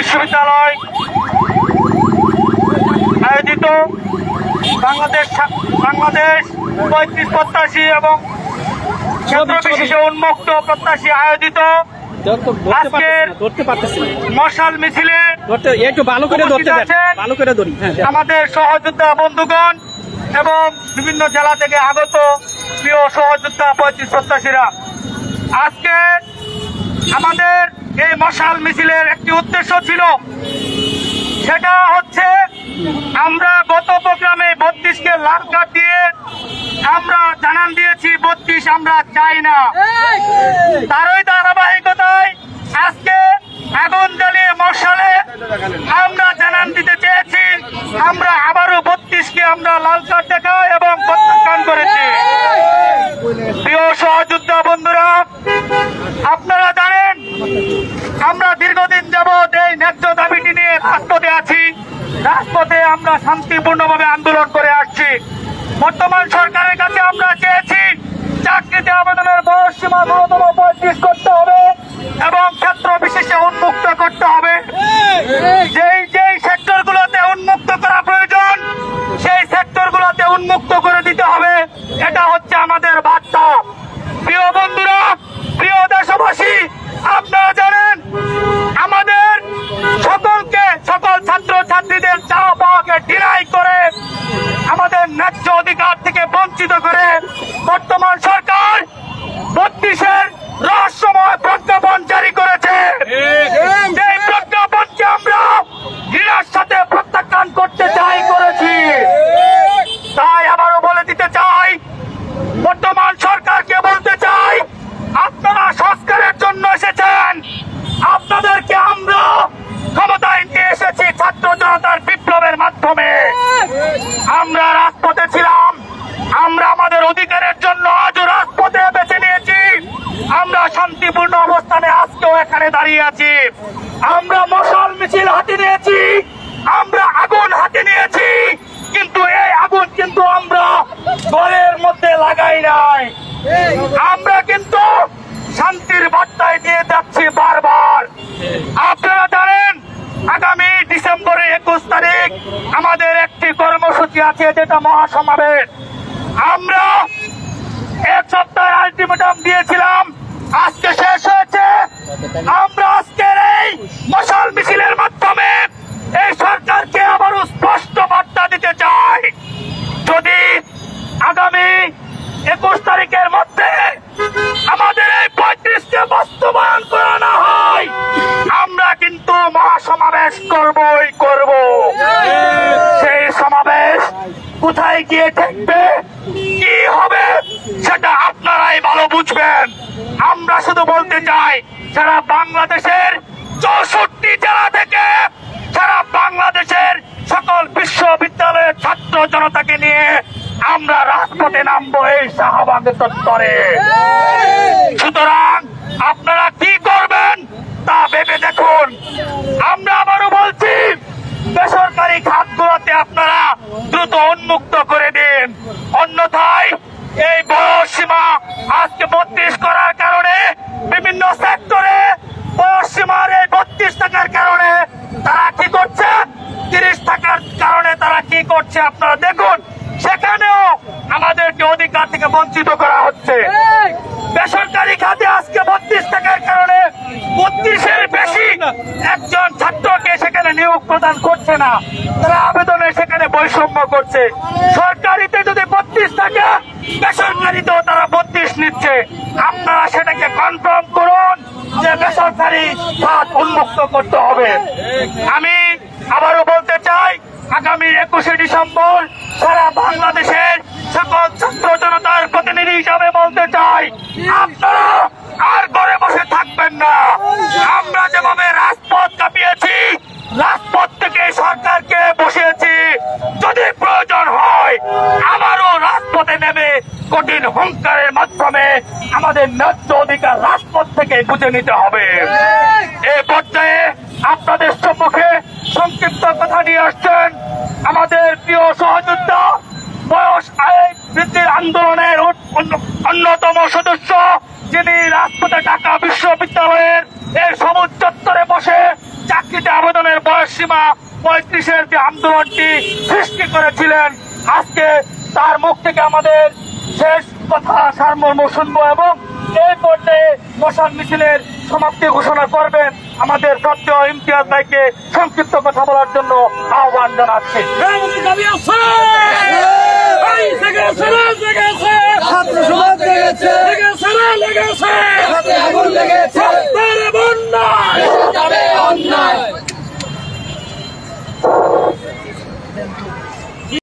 বিশ্ববিদ্যালয় আয়োজিত বাংলাদেশ 35 প্রত্যাশী এবং ক্ষেত্র বিশেষে উন্মুক্ত প্রত্যাশী আয়োজিত আজকের মশাল মিছিলে আমাদের সহযোদ্ধা বন্ধুগণ এবং বিভিন্ন জেলা থেকে আগত প্রিয় সহযোদ্ধা 35 প্রত্যাশীরা, আজকে আমাদের এই মশাল মিছিলের একটি উদ্দেশ্য ছিল, সেটা হচ্ছে আমরা গত প্রোগ্রামে 32কে লাল কার্ড দিয়ে আমরা জানান দিয়েছি 32 আমরা চাই না। তারই ধারাবাহিকতায় আজকে আগুন জ্বালিয়ে মশালে আমরা জানান দিতে চেয়েছি আমরা আবারও 32কে আমরা লাল কার্ড দেখাই এবং প্রত্যাখ্যান করেছি। প্রিয় সহযোদ্ধা বন্ধুরা, আপনারা জানেন আমরা দীর্ঘদিন যাবৎ এই ন্যায্য দাবিটি নিয়ে রাজপথে আছি। রাজপথে আমরা শান্তিপূর্ণভাবে আন্দোলন করে আসছি। বর্তমান সরকারের কাছে আমরা চেয়েছি চাকরিতে আবেদনের বয়স সীমা ন্যূনতম 35 করতে হবে এবং ক্ষেত্র বিশেষে উন্মুক্ত করতে হবে। যেই সেক্টরগুলোতে উন্মুক্ত করা প্রয়োজন সেই সেক্টরগুলোতে উন্মুক্ত করে দিতে হবে। এটা হচ্ছে আমাদের বার্তা। প্রিয় বন্ধুরা, প্রিয় দেশবাসী, আপনারা জানেন আমাদের সকল ছাত্র ছাত্রীদের চাওয়া পাওয়াকে ডিনাই করে আমাদের ন্যায্য অধিকার থেকে বঞ্চিত করে বর্তমান সরকার 32-এর রহস্যময় প্রজ্ঞাপন জারি করেছে। এই প্রজ্ঞাপনকে আমরা ঘৃণার সাথে প্রত্যাখ্যান করতে করেছি। তাই আবারও বলে দিতে চাই, বর্তমান সরকারকে বলতে চাই, আপনারা সংস্কারের জন্য এসেছেন, আপনাদেরকে আমরা ক্ষমতায় নিয়ে এসেছি ছাত্র জনতার বিপ্লবের মাধ্যমে। আমরা রাজপথে ছিলাম, আমরা আমাদের অধিকারের জন্য আজও রাজপথে বেছে নিয়েছি। আমরা শান্তিপূর্ণ অবস্থানে আজকেও এখানে দাঁড়িয়ে আছি। আমরা মশাল মিছিল হাতে নিয়েছি, আমরা আগুন হাতে নিয়েছি, কিন্তু এই আগুন কিন্তু আমরা ঘরের মধ্যে লাগাই নাই। আমরা কিন্তু শান্তির বার্তায় দিয়ে যাচ্ছি বারবার। আপনারা জানেন আগামী ডিসেম্বরের 21 তারিখ আমাদের একটি কর্মসূচি আছে, যেটা মহাসমাবেশ। আমরা 1 সপ্তাহের আলটিমেটাম দিয়েছিলাম, আজকে শেষ হয়েছে। আমরা আজকের এই মশাল মিছিলের মাধ্যমে এই সরকারকে আবারও স্পষ্ট বার্তা দিতে চাই, যদি আগামী 21 তারিখের মধ্যে আমাদের এই 35কে বাস্তবায়ন করা না হয়, আমরা কিন্তু মহাসমাবেশ করবই করব। সেই সমাবেশ কোথায় গিয়ে ঠেকবে, কি হবে, সেটা আপনারাই ভালো বুঝবেন। আমরা শুধু বলতে চাই, সারা বাংলাদেশের 64 জেলা থেকে সারা বাংলাদেশের সকল বিশ্ববিদ্যালয়ের ছাত্র জনতাকে নিয়ে আমরা রাজপথে নামবো এই শাহবাগের চত্বরে। সুতরাং আপনারা কি করবেন তা ভেবে দেখুন। আমরা আবারও বলছি, বেসরকারি খাতগুলোতে আপনারা দ্রুত উন্মুক্ত করে দিন, অন্যথায় এই বয়স সীমা আজকে 32 করার কারণে বিভিন্ন সেক্টরে বয়স সীমার এই 32 থাকার কারণে তারা কি করছে, 30 থাকার কারণে তারা কি করছে আপনারা দেখুন। সেখানেও আমাদেরকে অধিকার থেকে বঞ্চিত করা হচ্ছে। বেসরকারি খাতে আজকে 32 থাকার কারণে 32-এর বেশি একজন ছাত্রকে সেখানে নিয়োগ প্রদান করছে না, তারা আবেদনে সেখানে বৈষম্য করছে। সরকারিতে যদি 32 থাকে, বেসরকারিতেও তারা 32 নিচ্ছে। আপনারা সেটাকে কনফার্ম করুন যে বেসরকারি খাত উন্মুক্ত করতে হবে। আমি আবারও বলতে চাই, আগামী 21শে ডিসেম্বর সারা বাংলাদেশের সকল ছাত্র জনতার প্রতিনিধি হিসাবে বলতে চাই, আপনারা আর ঘরে বসে থাকবেন না। আমরা যেভাবে রাজপথ কাঁপিয়েছি, রাজপথ থেকে সরকারকে বসিয়েছি, যদি প্রয়োজন হয় আবারও রাজপথে নেমে কঠিন হুঙ্কারের মাধ্যমে আমাদের ন্যায্য অধিকার রাজপথ থেকে বুঝে নিতে হবে। এই পর্যায়ে আপনাদের সম্মুখে সংক্ষিপ্ত কথা নিয়ে আসছেন আমাদের প্রিয় সহযোদ্ধা, বয়স বৃদ্ধির আন্দোলনের অন্যতম সদস্য, যিনি রাজপথে ঢাকা বিশ্ববিদ্যালয়ের এই সবুজ চত্বরে বসে চাকরিতে আবেদন পরিসীমা 35-এর যে আন্দোলনটি সৃষ্টি করেছিলেন, আজকে তার মুখ থেকে আমাদের শেষ কথা সারমর্ম শুনবো এবং এই পর্যায়ে মশাল মিছিলের সমাপ্তি ঘোষণা করবেন আমাদের শ্রদ্ধেয় ইমতিয়াজ ভাইকে সংক্ষিপ্ত কথা বলার জন্য আহ্বান জানাচ্ছি। ছাত্র সমাজ লেগেছে, লেগেছে, লেগেছে, আগুন লেগেছে।